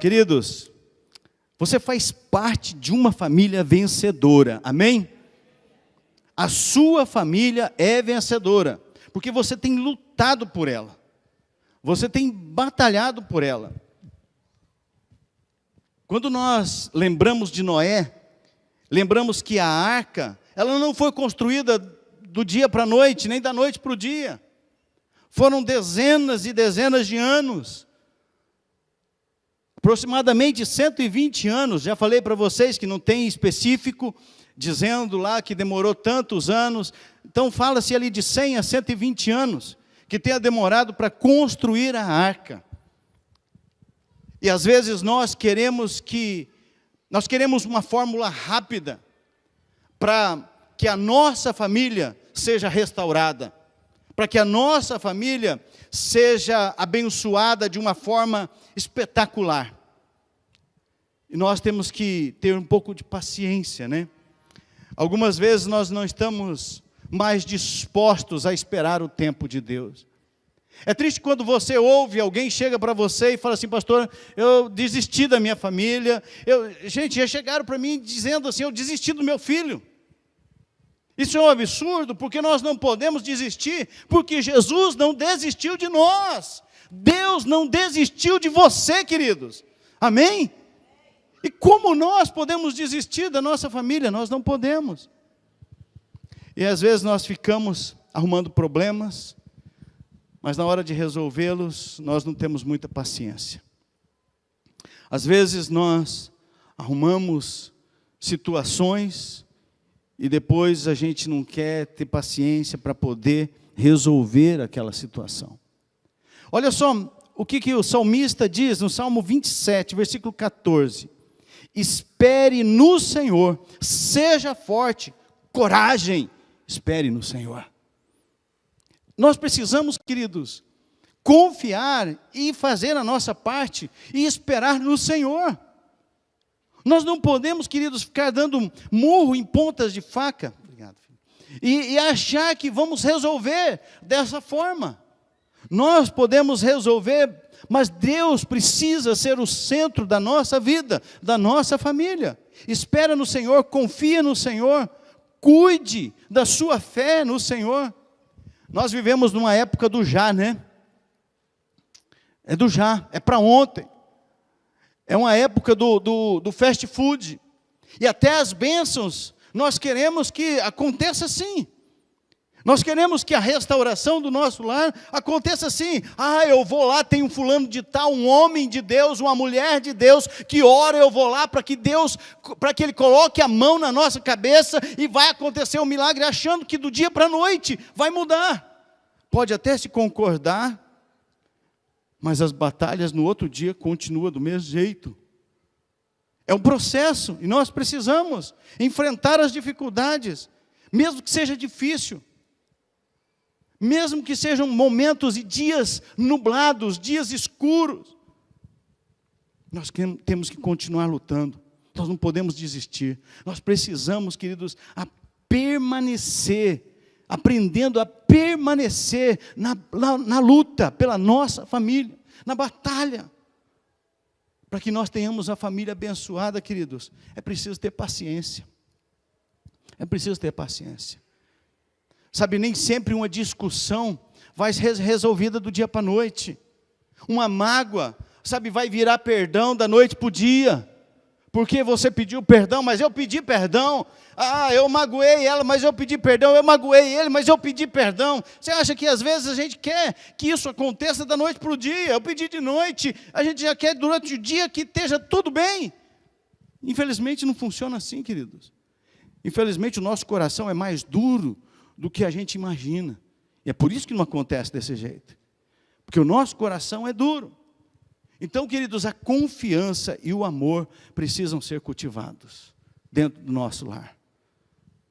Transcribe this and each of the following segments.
Queridos, você faz parte de uma família vencedora, amém? A sua família é vencedora, porque você tem lutado por ela, você tem batalhado por ela. Quando nós lembramos de Noé, lembramos que a arca, ela não foi construída do dia para a noite, nem da noite para o dia. Foram dezenas e dezenas de anos. Aproximadamente 120 anos, já falei para vocês que não tem específico, dizendo lá que demorou tantos anos. Então fala-se ali de 100 a 120 anos, que tenha demorado para construir a arca. E às vezes nós queremos uma fórmula rápida, para que a nossa família seja restaurada, para que a nossa família seja abençoada de uma forma espetacular. E nós temos que ter um pouco de paciência, né? Algumas vezes nós não estamos mais dispostos a esperar o tempo de Deus. É triste quando você ouve, alguém chega para você e fala assim: pastor, eu desisti da minha família. Gente, já chegaram para mim dizendo assim: eu desisti do meu filho. Isso é um absurdo, porque nós não podemos desistir, porque Jesus não desistiu de nós. Deus não desistiu de você, queridos. Amém? E como nós podemos desistir da nossa família? Nós não podemos. E às vezes nós ficamos arrumando problemas, mas na hora de resolvê-los, nós não temos muita paciência. Às vezes nós arrumamos situações e depois a gente não quer ter paciência para poder resolver aquela situação. Olha só o que o salmista diz no Salmo 27, versículo 14. Espere no Senhor, seja forte, coragem, espere no Senhor. Nós precisamos, queridos, confiar e fazer a nossa parte e esperar no Senhor. Nós não podemos, queridos, ficar dando murro em pontas de faca. Obrigado, filho. E achar que vamos resolver dessa forma. Nós podemos resolver, mas Deus precisa ser o centro da nossa vida, da nossa família. Espera no Senhor, confia no Senhor, cuide da sua fé no Senhor. Nós vivemos numa época do já, né? É do já, é para ontem. É uma época do fast food. E até as bênçãos, nós queremos que aconteça assim. Nós queremos que a restauração do nosso lar aconteça assim. Eu vou lá, tem um fulano de tal, um homem de Deus, uma mulher de Deus, que ora, eu vou lá para que Ele coloque a mão na nossa cabeça e vai acontecer um milagre, achando que do dia para a noite vai mudar. Pode até se concordar, mas as batalhas no outro dia continuam do mesmo jeito. É um processo, e nós precisamos enfrentar as dificuldades, mesmo que seja difícil. Mesmo que sejam momentos e dias nublados, dias escuros, nós temos que continuar lutando. Nós não podemos desistir. Nós precisamos, queridos, permanecer, aprendendo a permanecer na luta pela nossa família, na batalha. Para que nós tenhamos a família abençoada, queridos, é preciso ter paciência. É preciso ter paciência. Sabe, nem sempre uma discussão vai ser resolvida do dia para a noite. Uma mágoa, sabe, vai virar perdão da noite para o dia. Porque você pediu perdão, mas eu pedi perdão. Eu magoei ela, mas eu pedi perdão. Eu magoei ele, mas eu pedi perdão. Você acha que às vezes a gente quer que isso aconteça da noite para o dia? Eu pedi de noite, a gente já quer durante o dia que esteja tudo bem. Infelizmente não funciona assim, queridos. Infelizmente o nosso coração é mais duro do que a gente imagina. E é por isso que não acontece desse jeito. Porque o nosso coração é duro. Então, queridos, a confiança e o amor precisam ser cultivados dentro do nosso lar,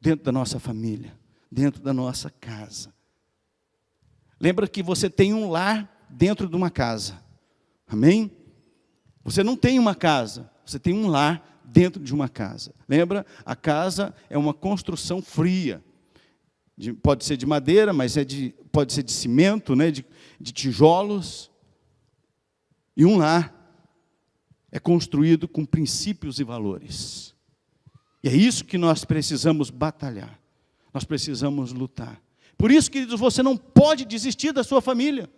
dentro da nossa família, dentro da nossa casa. Lembra que você tem um lar dentro de uma casa. Amém? Você não tem uma casa, você tem um lar dentro de uma casa. Lembra? A casa é uma construção fria. Pode ser de madeira, mas pode ser de cimento, né? de tijolos. E um lar é construído com princípios e valores. E é isso que nós precisamos batalhar. Nós precisamos lutar. Por isso, queridos, você não pode desistir da sua família.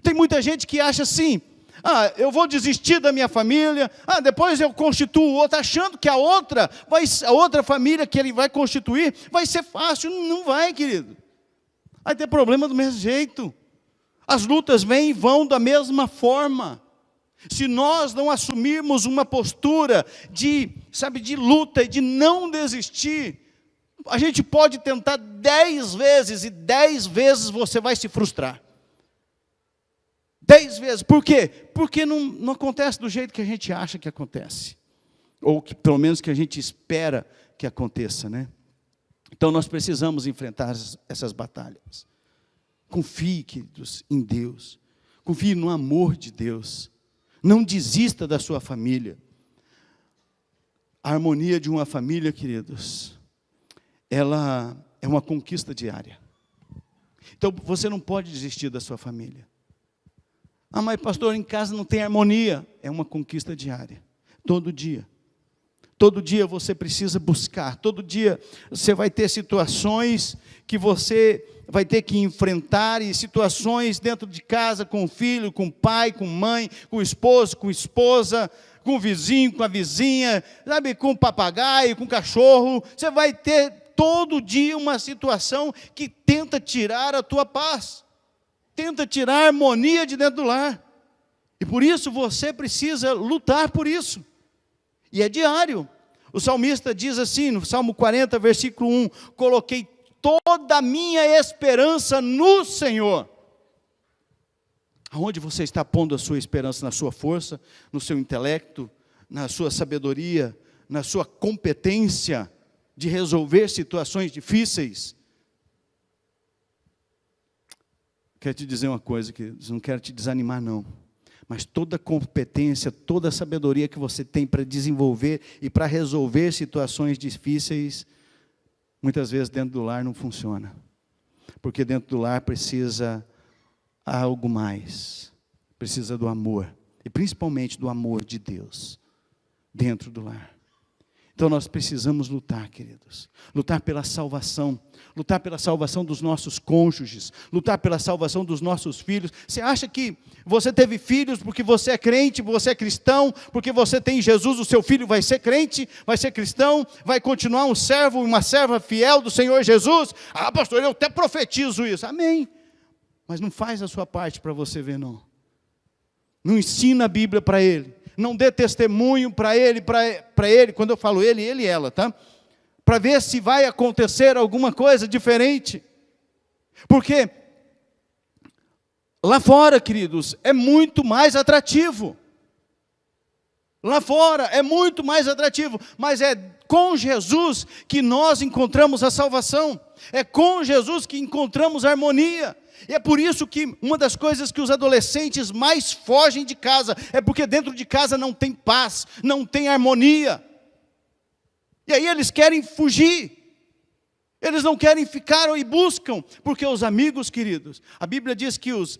Tem muita gente que acha assim: eu vou desistir da minha família, depois eu constituo outra, achando que a outra família que ele vai constituir vai ser fácil. Não vai, querido. Vai ter problema do mesmo jeito. As lutas vêm e vão da mesma forma. Se nós não assumirmos uma postura de luta e de não desistir, a gente pode tentar 10 vezes e 10 vezes você vai se frustrar. 10 vezes. Por quê? Porque não acontece do jeito que a gente acha que acontece. Ou que pelo menos que a gente espera que aconteça, né? Então nós precisamos enfrentar essas batalhas. Confie, queridos, em Deus. Confie no amor de Deus. Não desista da sua família. A harmonia de uma família, queridos, ela é uma conquista diária. Então você não pode desistir da sua família. Mas pastor, em casa não tem harmonia. É uma conquista diária. Todo dia. Todo dia você precisa buscar. Todo dia você vai ter situações que você vai ter que enfrentar, e situações dentro de casa, com o filho, com o pai, com mãe, com o esposo, com a esposa, com o vizinho, com a vizinha, com o papagaio, com o cachorro. Você vai ter todo dia uma situação que tenta tirar a tua paz, tenta tirar a harmonia de dentro do lar. E por isso você precisa lutar por isso. E é diário. O salmista diz assim, no Salmo 40, versículo 1, coloquei toda a minha esperança no Senhor. Aonde você está pondo a sua esperança? Na sua força, no seu intelecto, na sua sabedoria, na sua competência de resolver situações difíceis? Quero te dizer uma coisa, que não quero te desanimar não, mas toda competência, toda sabedoria que você tem para desenvolver e para resolver situações difíceis, muitas vezes dentro do lar não funciona, porque dentro do lar precisa algo mais, precisa do amor, e principalmente do amor de Deus, dentro do lar. Então nós precisamos lutar, queridos, lutar pela salvação dos nossos cônjuges, lutar pela salvação dos nossos filhos. Você acha que você teve filhos porque você é crente, você é cristão, porque você tem Jesus, o seu filho vai ser crente, vai ser cristão, vai continuar um servo, uma serva fiel do Senhor Jesus? Pastor, eu até profetizo isso. Amém. Mas não faz a sua parte para você ver, não. Não ensina a Bíblia para ele. Não dê testemunho para ele, quando eu falo ele e ela, tá? Para ver se vai acontecer alguma coisa diferente. Porque lá fora, queridos, é muito mais atrativo. Lá fora é muito mais atrativo, mas é com Jesus que nós encontramos a salvação. É com Jesus que encontramos a harmonia. E é por isso que uma das coisas que os adolescentes mais fogem de casa é porque dentro de casa não tem paz, não tem harmonia. E aí eles querem fugir. Eles não querem ficar e buscam, porque os amigos, queridos, a Bíblia diz que os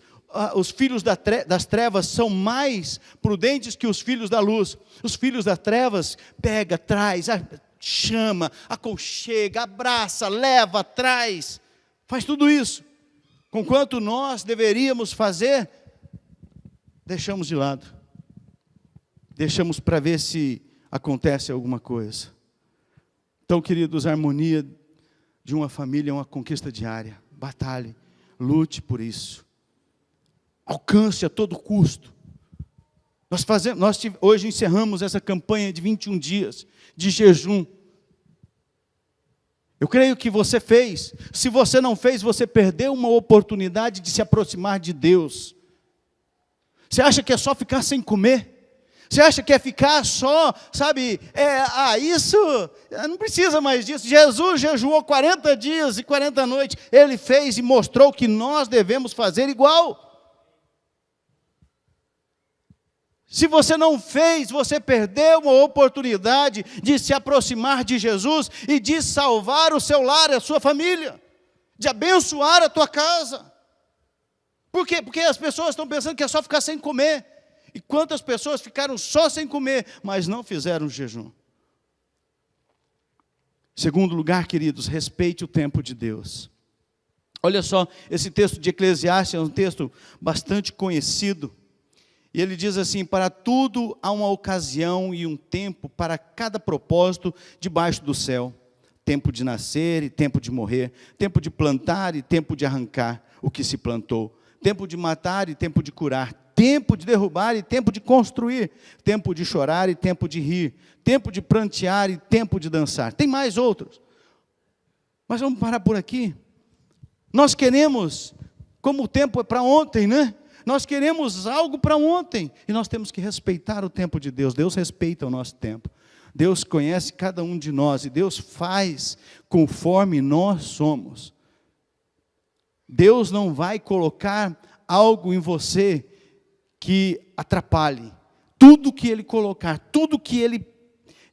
filhos das trevas são mais prudentes que os filhos da luz. Os filhos das trevas pega, traz, chama, aconchega, abraça, leva, traz, faz tudo isso. Conquanto nós deveríamos fazer, deixamos de lado. Deixamos para ver se acontece alguma coisa. Então, queridos, a harmonia de uma família é uma conquista diária. Batalhe, lute por isso. Alcance a todo custo. Nós hoje encerramos essa campanha de 21 dias de jejum. Eu creio que você fez. Se você não fez, você perdeu uma oportunidade de se aproximar de Deus. Você acha que é só ficar sem comer? Você acha que é ficar só, isso, não precisa mais disso. Jesus jejuou 40 dias e 40 noites. Ele fez e mostrou que nós devemos fazer igual. Se você não fez, você perdeu uma oportunidade de se aproximar de Jesus e de salvar o seu lar, a sua família, de abençoar a tua casa. Por quê? Porque as pessoas estão pensando que é só ficar sem comer. E quantas pessoas ficaram só sem comer, mas não fizeram jejum? Segundo lugar, queridos, respeite o tempo de Deus. Olha só, esse texto de Eclesiastes é um texto bastante conhecido. E ele diz assim: para tudo há uma ocasião e um tempo para cada propósito debaixo do céu. Tempo de nascer e tempo de morrer, tempo de plantar e tempo de arrancar o que se plantou, tempo de matar e tempo de curar, tempo de derrubar e tempo de construir, tempo de chorar e tempo de rir, tempo de prantear e tempo de dançar. Tem mais outros, mas vamos parar por aqui. Nós queremos, como o tempo é para ontem, né? Nós queremos algo para ontem, e nós temos que respeitar o tempo de Deus. Deus respeita o nosso tempo. Deus conhece cada um de nós, e Deus faz conforme nós somos. Deus não vai colocar algo em você que atrapalhe. Tudo que Ele colocar, tudo que Ele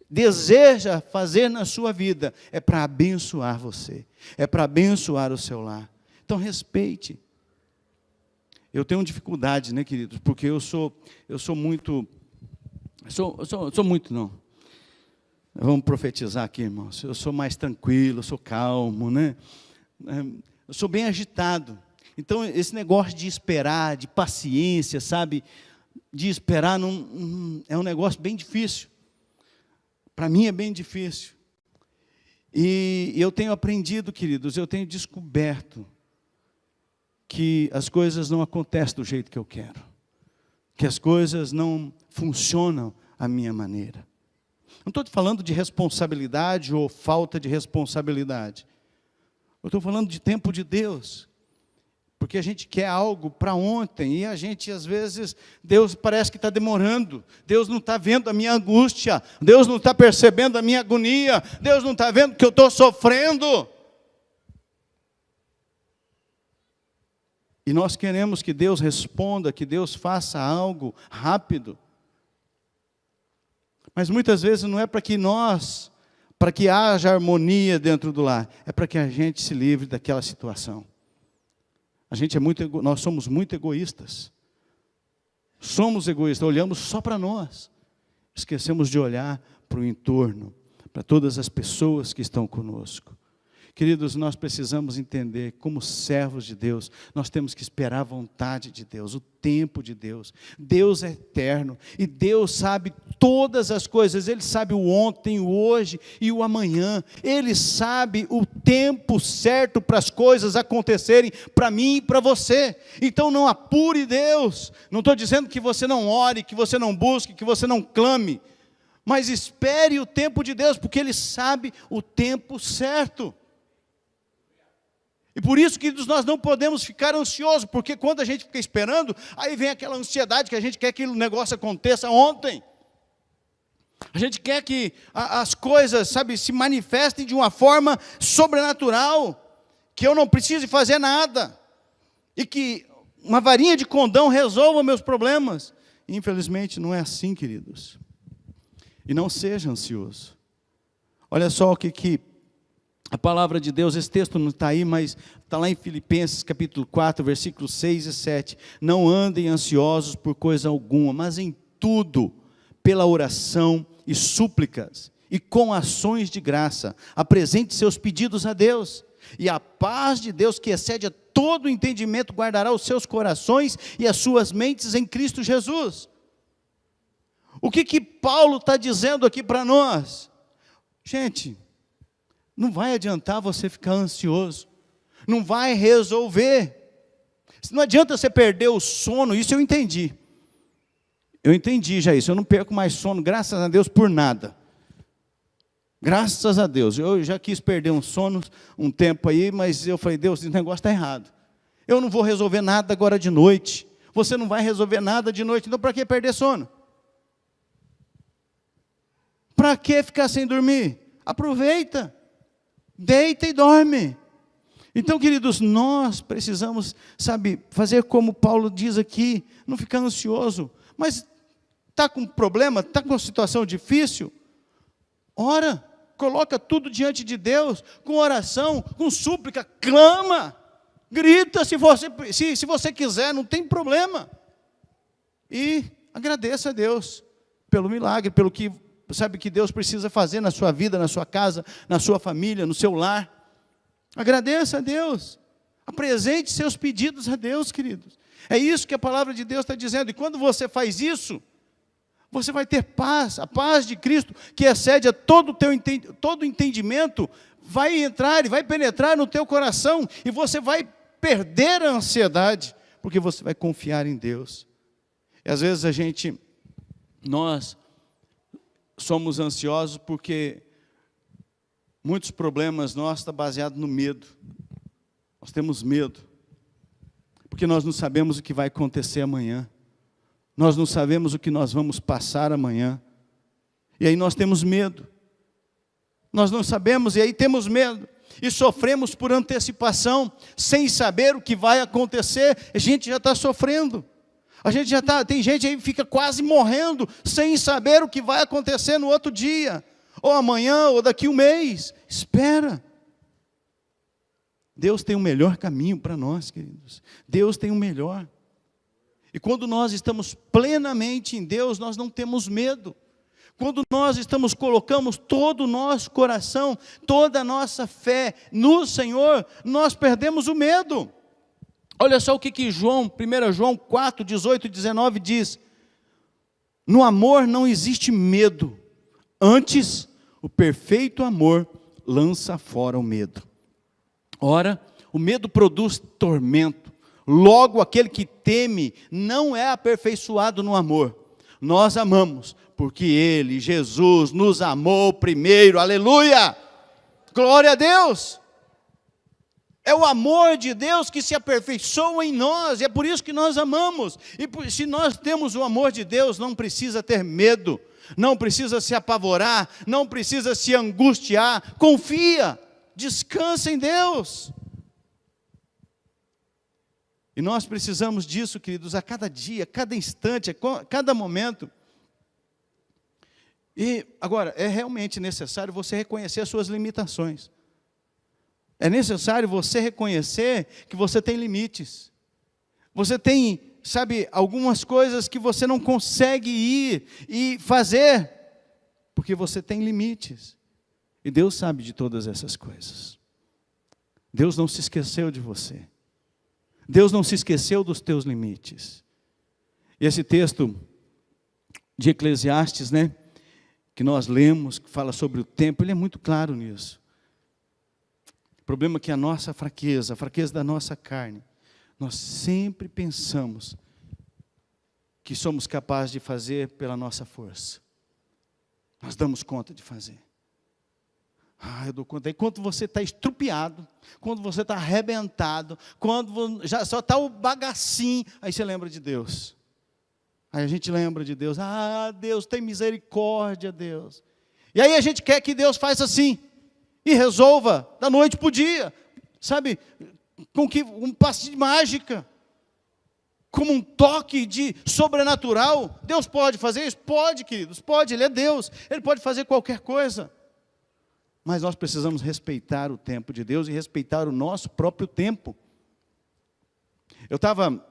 deseja fazer na sua vida, é para abençoar você, é para abençoar o seu lar. Então respeite. Eu tenho dificuldade, né, queridos, porque eu sou muito não. Vamos profetizar aqui, irmãos. Eu sou mais tranquilo, eu sou calmo, né? Eu sou bem agitado. Então, esse negócio de esperar, de paciência, sabe? De esperar, é um negócio bem difícil. Para mim é bem difícil. E eu tenho aprendido, queridos, eu tenho descoberto que as coisas não acontecem do jeito que eu quero. Que as coisas não funcionam à minha maneira. Não estou falando de responsabilidade ou falta de responsabilidade. Eu estou falando de tempo de Deus. Porque a gente quer algo para ontem, e a gente, às vezes, Deus parece que está demorando. Deus não está vendo a minha angústia. Deus não está percebendo a minha agonia. Deus não está vendo que eu estou sofrendo. E nós queremos que Deus responda, que Deus faça algo rápido. Mas muitas vezes não é para que haja harmonia dentro do lar, é para que a gente se livre daquela situação. Nós somos muito egoístas. Somos egoístas, olhamos só para nós. Esquecemos de olhar para o entorno, para todas as pessoas que estão conosco. Queridos, nós precisamos entender, como servos de Deus, nós temos que esperar a vontade de Deus, o tempo de Deus. Deus é eterno, e Deus sabe todas as coisas. Ele sabe o ontem, o hoje e o amanhã. Ele sabe o tempo certo para as coisas acontecerem para mim e para você. Então não apure Deus. Não estou dizendo que você não ore, que você não busque, que você não clame. Mas espere o tempo de Deus, porque Ele sabe o tempo certo. E por isso, queridos, nós não podemos ficar ansiosos, porque quando a gente fica esperando, aí vem aquela ansiedade que a gente quer que o negócio aconteça ontem. A gente quer que as coisas, sabe, se manifestem de uma forma sobrenatural, que eu não precise fazer nada, e que uma varinha de condão resolva meus problemas. Infelizmente não é assim, queridos. E não seja ansioso. Olha só o que a palavra de Deus, esse texto não está aí, mas está lá em Filipenses capítulo 4, versículos 6 e 7. Não andem ansiosos por coisa alguma, mas em tudo, pela oração e súplicas, e com ações de graça, apresente seus pedidos a Deus. E a paz de Deus, que excede a todo entendimento, guardará os seus corações e as suas mentes em Cristo Jesus. O que Paulo está dizendo aqui para nós? Gente, não vai adiantar você ficar ansioso, não vai resolver. Não adianta você perder o sono, isso eu entendi. Eu entendi já isso, eu não perco mais sono, graças a Deus, por nada. Graças a Deus, eu já quis perder um sono um tempo aí, mas eu falei, Deus, esse negócio está errado. Eu não vou resolver nada agora de noite, você não vai resolver nada de noite, então para que perder sono? Para que ficar sem dormir? Aproveita. Deita e dorme. Então, queridos, nós precisamos, sabe, fazer como Paulo diz aqui, não ficar ansioso. Mas está com problema, está com uma situação difícil? Ora, coloca tudo diante de Deus, com oração, com súplica, clama, grita se você quiser, não tem problema. E agradeça a Deus pelo milagre, pelo que, sabe, que Deus precisa fazer na sua vida, na sua casa, na sua família, no seu lar. Agradeça a Deus. Apresente seus pedidos a Deus, queridos. É isso que a palavra de Deus está dizendo. E quando você faz isso, você vai ter paz. A paz de Cristo, que excede a todo entendimento, vai entrar e vai penetrar no teu coração. E você vai perder a ansiedade, porque você vai confiar em Deus. E às vezes nós somos ansiosos porque muitos problemas nossos estão baseados no medo. Nós temos medo, porque nós não sabemos o que vai acontecer amanhã. Nós não sabemos o que nós vamos passar amanhã. E aí nós temos medo. Nós não sabemos e aí temos medo. E sofremos por antecipação, sem saber o que vai acontecer. A gente já está sofrendo. Tem gente aí que fica quase morrendo, sem saber o que vai acontecer no outro dia, ou amanhã, ou daqui um mês. Espera. Deus tem o melhor caminho para nós, queridos. Deus tem o melhor. E quando nós estamos plenamente em Deus, nós não temos medo. Quando nós colocamos todo o nosso coração, toda a nossa fé no Senhor, nós perdemos o medo. Olha só o que 1 João 4, 18 e 19 diz. No amor não existe medo. Antes, o perfeito amor lança fora o medo. Ora, o medo produz tormento. Logo, aquele que teme não é aperfeiçoado no amor. Nós amamos, porque Ele, Jesus, nos amou primeiro. Aleluia! Glória a Deus! É o amor de Deus que se aperfeiçoa em nós, e é por isso que nós amamos. E se nós temos o amor de Deus, não precisa ter medo, não precisa se apavorar, não precisa se angustiar. Confia, descansa em Deus. E nós precisamos disso, queridos, a cada dia, a cada instante, a cada momento. E agora, é realmente necessário você reconhecer as suas limitações. É necessário você reconhecer que você tem limites. Você tem, sabe, algumas coisas que você não consegue ir e fazer, porque você tem limites. E Deus sabe de todas essas coisas. Deus não se esqueceu de você. Deus não se esqueceu dos teus limites. E esse texto de Eclesiastes, né, que nós lemos, que fala sobre o tempo, ele é muito claro nisso. O problema é que a nossa fraqueza, a fraqueza da nossa carne, nós sempre pensamos que somos capazes de fazer pela nossa força. Nós damos conta de fazer. Eu dou conta. Aí quando você está estrupiado, quando você está arrebentado, quando já só está o bagacinho, aí você lembra de Deus. Aí a gente lembra de Deus. Deus, tem misericórdia, Deus. E aí a gente quer que Deus faça assim, e resolva da noite para o dia, sabe, com que um passe de mágica, como um toque de sobrenatural. Deus pode fazer isso? Pode, queridos, pode, Ele é Deus, Ele pode fazer qualquer coisa. Mas nós precisamos respeitar o tempo de Deus e respeitar o nosso próprio tempo. Eu estava,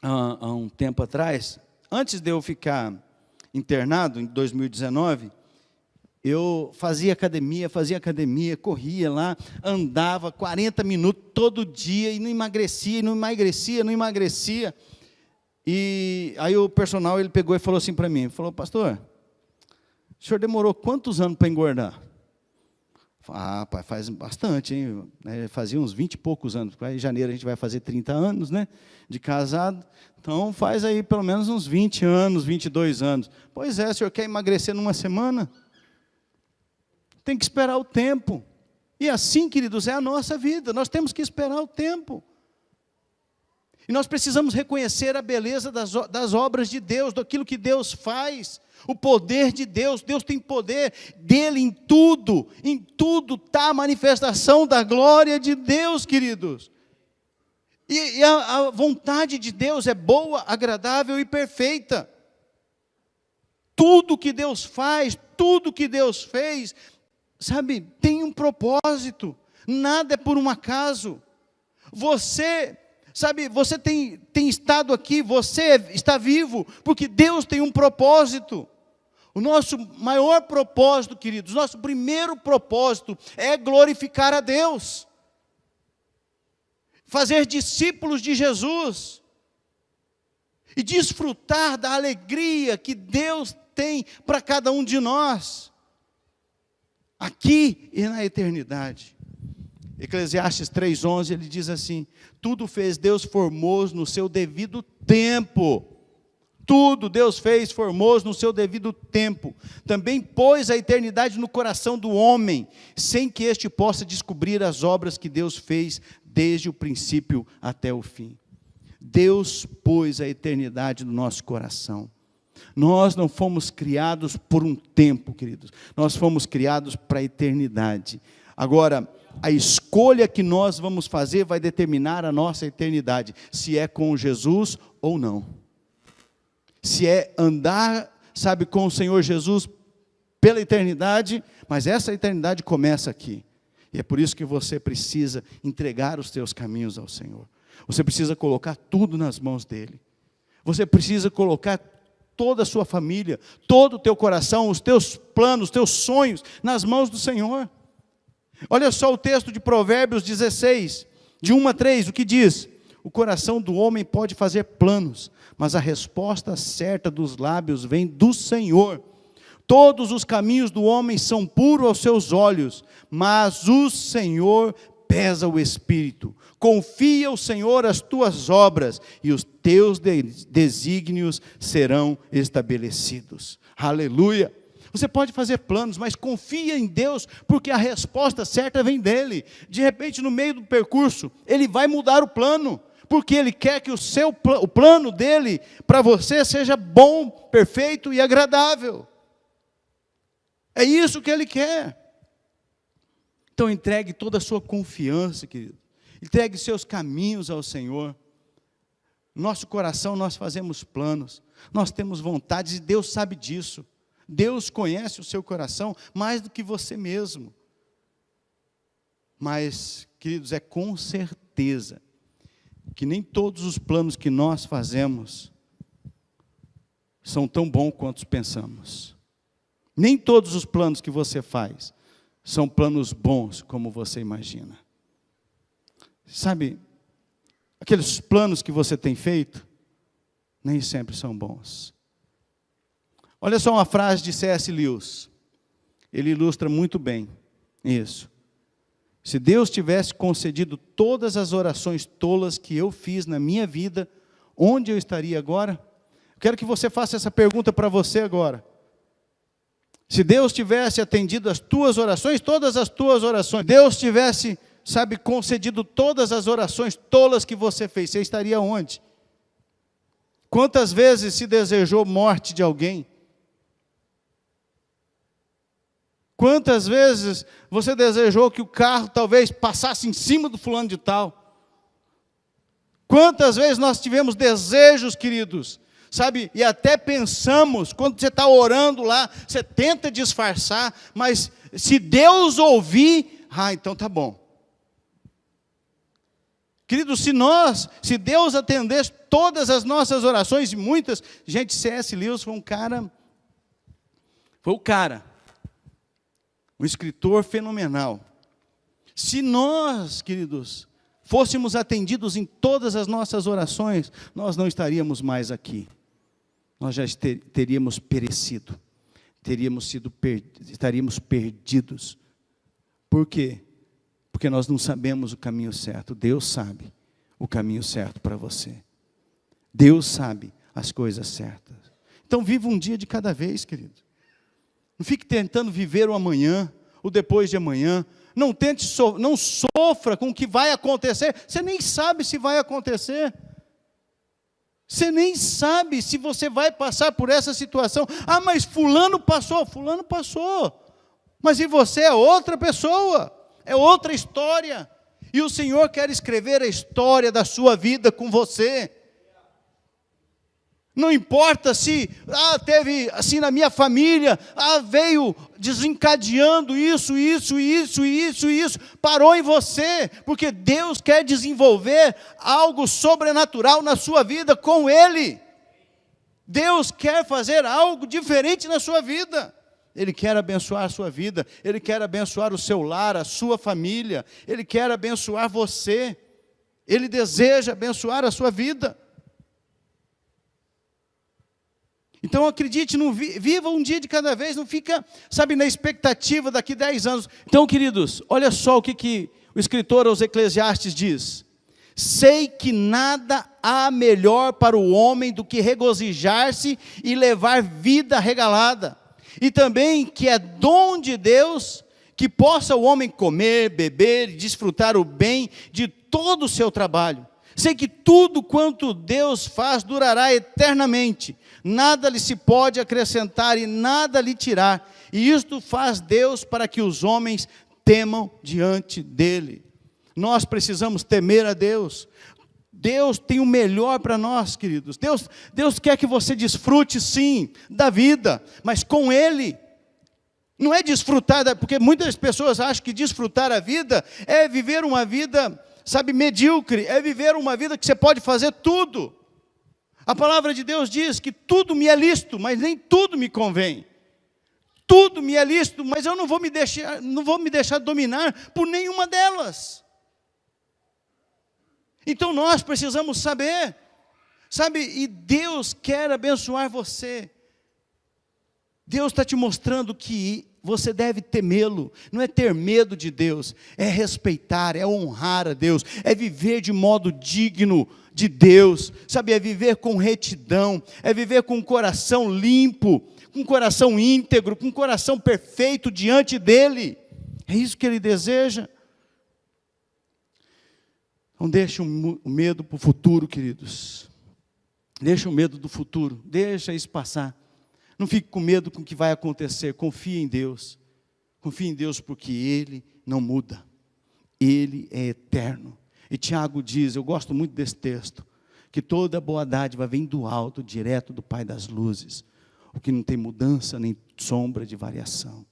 há um tempo atrás, antes de eu ficar internado, em 2019, eu fazia academia, corria lá, andava 40 minutos todo dia, e não emagrecia, não emagrecia. E aí o personal, ele pegou e falou assim para mim, falou: pastor, o senhor demorou quantos anos para engordar? Pai, faz bastante, hein? Fazia uns 20 e poucos anos, em janeiro a gente vai fazer 30 anos, né, de casado, então faz aí pelo menos uns 20 anos, 22 anos. Pois é, o senhor quer emagrecer numa semana? Tem que esperar o tempo. E assim, queridos, é a nossa vida, nós temos que esperar o tempo. E nós precisamos reconhecer a beleza das obras de Deus, daquilo que Deus faz, o poder de Deus. Deus tem poder dele em tudo está a manifestação da glória de Deus, queridos. E a vontade de Deus é boa, agradável e perfeita. Tudo que Deus faz, tudo que Deus fez, sabe, tem um propósito, nada é por um acaso. Você, Sabe, você tem estado aqui, você está vivo, porque Deus tem um propósito. O nosso maior propósito, queridos, nosso primeiro propósito é glorificar a Deus. Fazer discípulos de Jesus. E desfrutar da alegria que Deus tem para cada um de nós. Aqui e na eternidade. Eclesiastes 3:11, ele diz assim: tudo fez Deus formoso no seu devido tempo. Tudo Deus fez formoso no seu devido tempo. Também pôs a eternidade no coração do homem, sem que este possa descobrir as obras que Deus fez desde o princípio até o fim. Deus pôs a eternidade no nosso coração. Nós não fomos criados por um tempo, queridos. Nós fomos criados para a eternidade. Agora, a escolha que nós vamos fazer vai determinar a nossa eternidade, se é com Jesus ou não. Se é andar, sabe, com o Senhor Jesus pela eternidade, mas essa eternidade começa aqui. E é por isso que você precisa entregar os teus caminhos ao Senhor. Você precisa colocar tudo nas mãos dEle. Você precisa colocar toda a sua família, todo o teu coração, os teus planos, os teus sonhos nas mãos do Senhor. Olha só o texto de Provérbios 16, de 1 a 3, o que diz: o coração do homem pode fazer planos, mas a resposta certa dos lábios vem do Senhor. Todos os caminhos do homem são puros aos seus olhos, mas o Senhor pesa o espírito. Confia ao Senhor as tuas obras, e os teus desígnios serão estabelecidos. Aleluia! Você pode fazer planos, mas confia em Deus, porque a resposta certa vem dEle. De repente, no meio do percurso, Ele vai mudar o plano, porque Ele quer que o plano dEle para você seja bom, perfeito e agradável. É isso que Ele quer. Então entregue toda a sua confiança, querido. Entregue seus caminhos ao Senhor. Nosso coração, nós fazemos planos, nós temos vontades e Deus sabe disso. Deus conhece o seu coração mais do que você mesmo. Mas, queridos, é com certeza que nem todos os planos que nós fazemos são tão bons quanto pensamos. Nem todos os planos que você faz são planos bons como você imagina. Sabe, aqueles planos que você tem feito, nem sempre são bons. Olha só uma frase de C.S. Lewis. Ele ilustra muito bem isso. Se Deus tivesse concedido todas as orações tolas que eu fiz na minha vida, onde eu estaria agora? Eu quero que você faça essa pergunta para você agora. Se Deus tivesse atendido as tuas orações, todas as tuas orações, Deus tivesse, sabe, concedido todas as orações tolas que você fez, você estaria onde? Quantas vezes se desejou morte de alguém? Quantas vezes você desejou que o carro talvez passasse em cima do fulano de tal? Quantas vezes nós tivemos desejos, queridos, sabe, e até pensamos, quando você está orando lá, você tenta disfarçar, mas se Deus ouvir, então tá bom. Querido, se Deus atendesse todas as nossas orações, e muitas, gente, C.S. Lewis foi o cara, um escritor fenomenal. Se nós, queridos, fôssemos atendidos em todas as nossas orações, nós não estaríamos mais aqui. Nós já teríamos perecido, estaríamos perdidos. Por quê? Porque nós não sabemos o caminho certo. Deus sabe o caminho certo para você. Deus sabe as coisas certas. Então viva um dia de cada vez, querido. Não fique tentando viver o amanhã, o depois de amanhã. Não não sofra com o que vai acontecer. Você nem sabe se vai acontecer. Você nem sabe se você vai passar por essa situação. Mas fulano passou. Mas e você é outra pessoa. É outra história. E o Senhor quer escrever a história da sua vida com você. Não importa se teve assim na minha família, veio desencadeando isso, parou em você, porque Deus quer desenvolver algo sobrenatural na sua vida com Ele. Deus quer fazer algo diferente na sua vida. Ele quer abençoar a sua vida, Ele quer abençoar o seu lar, a sua família, Ele quer abençoar você, Ele deseja abençoar a sua vida. Então acredite, viva um dia de cada vez, não fica, na expectativa daqui 10 anos. Então, queridos, olha só o que o escritor aos Eclesiastes diz: sei que nada há melhor para o homem do que regozijar-se e levar vida regalada, e também que é dom de Deus que possa o homem comer, beber e desfrutar o bem de todo o seu trabalho. Sei que tudo quanto Deus faz durará eternamente, nada lhe se pode acrescentar e nada lhe tirar, e isto faz Deus para que os homens temam diante dele. Nós precisamos temer a Deus. Deus tem o melhor para nós, queridos. Deus quer que você desfrute sim da vida, mas com Ele. Não é desfrutar, porque muitas pessoas acham que desfrutar a vida é viver uma vida, medíocre, é viver uma vida que você pode fazer tudo. A palavra de Deus diz que tudo me é lícito, mas nem tudo me convém. Tudo me é lícito, mas eu não vou me deixar dominar por nenhuma delas. Então nós precisamos saber, e Deus quer abençoar você. Deus está te mostrando que você deve temê-lo, não é ter medo de Deus, é respeitar, é honrar a Deus, é viver de modo digno de Deus, é viver com retidão, é viver com um coração limpo, com um coração íntegro, com um coração perfeito diante dEle. É isso que Ele deseja. Não deixe o medo para o futuro, queridos. Deixa o medo do futuro, deixa isso passar. Não fique com medo com o que vai acontecer, confie em Deus. Confie em Deus porque Ele não muda. Ele é eterno. E Tiago diz, eu gosto muito desse texto, que toda boa dádiva vem do alto, direto do Pai das luzes, o que não tem mudança nem sombra de variação.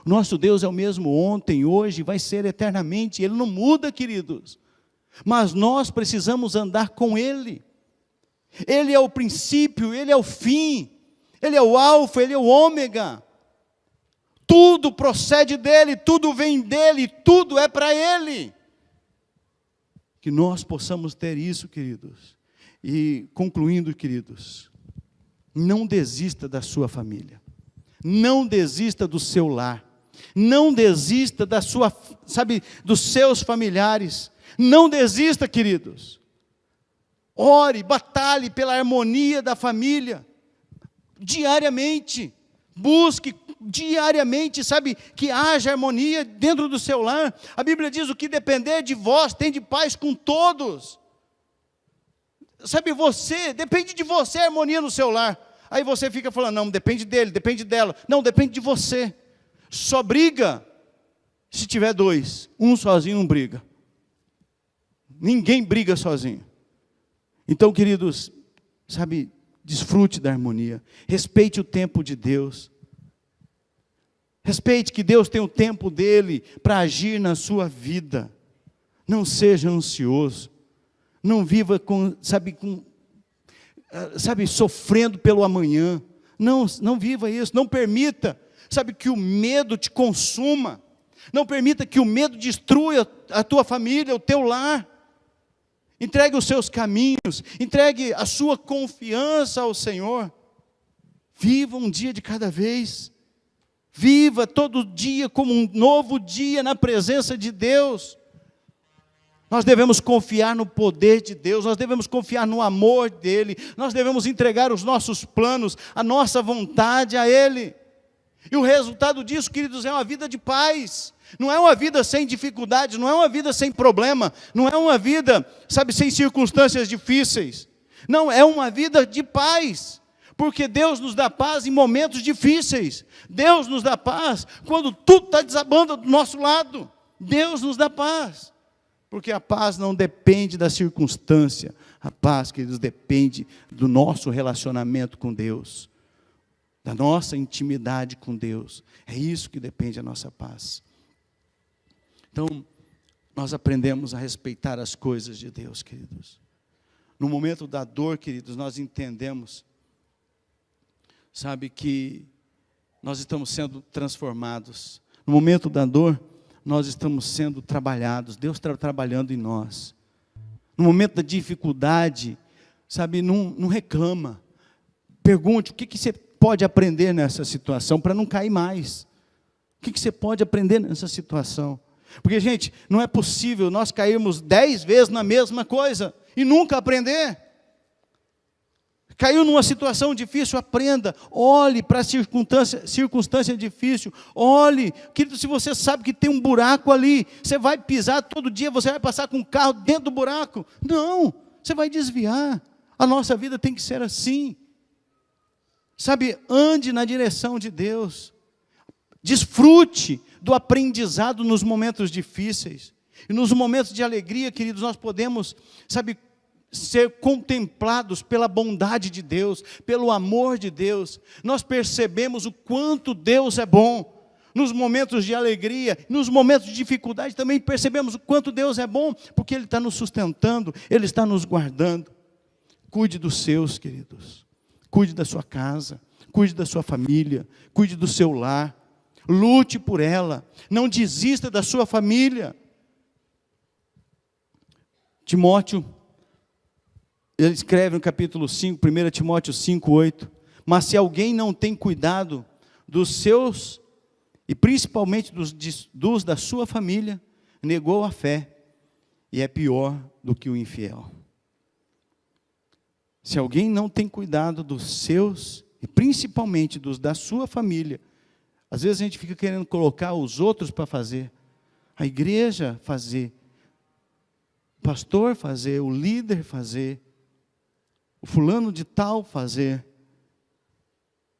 O nosso Deus é o mesmo ontem, hoje, vai ser eternamente. Ele não muda, queridos. Mas nós precisamos andar com Ele. Ele é o princípio, Ele é o fim. Ele é o alfa, Ele é o ômega. Tudo procede dEle, tudo vem dEle, tudo é para Ele. Que nós possamos ter isso, queridos. E concluindo, queridos, não desista da sua família. Não desista do seu lar. Não desista da sua, dos seus familiares. Não desista, queridos. Ore, batalhe pela harmonia da família. Diariamente. Busque diariamente, que haja harmonia dentro do seu lar. A Bíblia diz, o que depender de vós, tem de paz com todos. Depende de você a harmonia no seu lar. Aí você fica falando, não, depende dele, depende dela. Não, depende de você. Só briga se tiver dois. Um sozinho não briga. Ninguém briga sozinho. Então, queridos, desfrute da harmonia. Respeite o tempo de Deus. Respeite que Deus tem o tempo dEle para agir na sua vida. Não seja ansioso. Não viva sofrendo pelo amanhã. Não viva isso. Não permita, que o medo te consuma. Não permita que o medo destrua a tua família, o teu lar. Entregue os seus caminhos. Entregue a sua confiança ao Senhor. Viva um dia de cada vez. Viva todo dia como um novo dia na presença de Deus. Nós devemos confiar no poder de Deus, nós devemos confiar no amor dEle, nós devemos entregar os nossos planos, a nossa vontade a Ele. E o resultado disso, queridos, é uma vida de paz. Não é uma vida sem dificuldades, não é uma vida sem problema, não é uma vida, sem circunstâncias difíceis. Não, é uma vida de paz. Porque Deus nos dá paz em momentos difíceis. Deus nos dá paz quando tudo está desabando do nosso lado. Deus nos dá paz. Porque a paz não depende da circunstância. A paz, queridos, depende do nosso relacionamento com Deus, da nossa intimidade com Deus. É isso que depende a nossa paz. Então, nós aprendemos a respeitar as coisas de Deus, queridos. No momento da dor, queridos, nós entendemos, sabe, que nós estamos sendo transformados. No momento da dor, nós estamos sendo trabalhados. Deus está trabalhando em nós. No momento da dificuldade, sabe, não reclama. Pergunte o que você pode aprender nessa situação para não cair mais. O que você pode aprender nessa situação? Porque, gente, não é possível nós cairmos 10 vezes na mesma coisa e nunca aprender. Caiu numa situação difícil, aprenda. Olhe para a circunstância difícil. Olhe, querido, se você sabe que tem um buraco ali, você vai pisar todo dia, você vai passar com o carro dentro do buraco. Não, você vai desviar. A nossa vida tem que ser assim. Sabe, ande na direção de Deus. Desfrute do aprendizado nos momentos difíceis. E nos momentos de alegria, queridos, nós podemos, sabe, ser contemplados pela bondade de Deus, pelo amor de Deus. Nós percebemos o quanto Deus é bom. Nos momentos de alegria, nos momentos de dificuldade também percebemos o quanto Deus é bom, porque Ele está nos sustentando, Ele está nos guardando. Cuide dos seus, queridos. Cuide da sua casa, cuide da sua família, cuide do seu lar. Lute por ela, não desista da sua família. Timóteo, ele escreve no capítulo 5, 1 Timóteo 5, 8. Mas se alguém não tem cuidado dos seus, e principalmente dos da sua família, negou a fé, e é pior do que o infiel. Se alguém não tem cuidado dos seus, e principalmente dos da sua família, às vezes a gente fica querendo colocar os outros para fazer, a igreja fazer, o pastor fazer, o líder fazer, o fulano de tal fazer,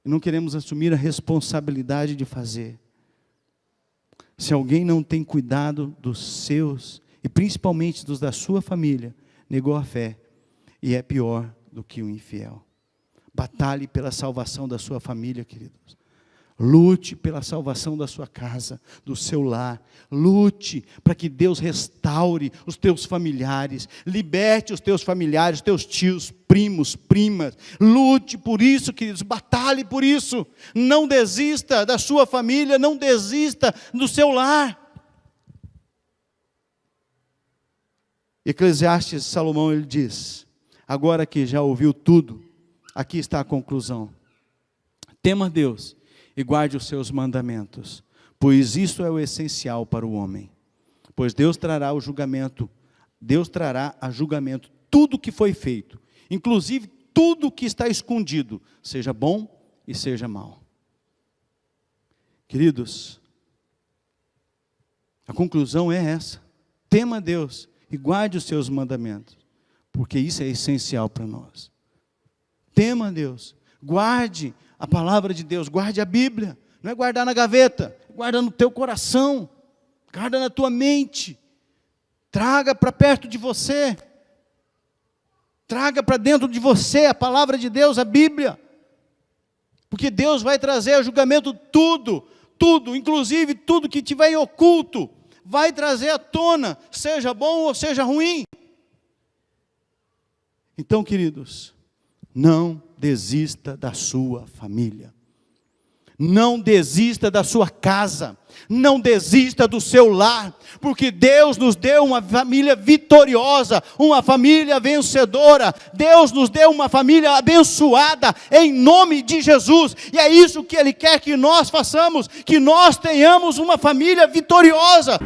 e não queremos assumir a responsabilidade de fazer. Se alguém não tem cuidado dos seus, e principalmente dos da sua família, negou a fé, e é pior do que o infiel. Batalhe pela salvação da sua família, queridos. Lute pela salvação da sua casa, do seu lar. Lute para que Deus restaure os teus familiares. Liberte os teus familiares, teus tios, primos, primas. Lute por isso, queridos. Batalhe por isso. Não desista da sua família. Não desista do seu lar. Eclesiastes, Salomão, ele diz: agora que já ouviu tudo, aqui está a conclusão. Tema a Deus e guarde os seus mandamentos, pois isso é o essencial para o homem. Pois Deus trará a julgamento tudo o que foi feito, inclusive tudo o que está escondido, seja bom e seja mal. Queridos, a conclusão é essa: tema a Deus e guarde os seus mandamentos, porque isso é essencial para nós. Tema a Deus, guarde a palavra de Deus, guarde a Bíblia. Não é guardar na gaveta, guarda no teu coração, guarda na tua mente. Traga para perto de você. Traga para dentro de você a palavra de Deus, a Bíblia. Porque Deus vai trazer a julgamento tudo, inclusive tudo que tiver em oculto, vai trazer à tona, seja bom ou seja ruim. Então, queridos, não desista da sua família. Não desista da sua casa. Não desista do seu lar. Porque Deus nos deu uma família vitoriosa, uma família vencedora. Deus nos deu uma família abençoada em nome de Jesus. E é isso que Ele quer que nós façamos, que nós tenhamos uma família vitoriosa.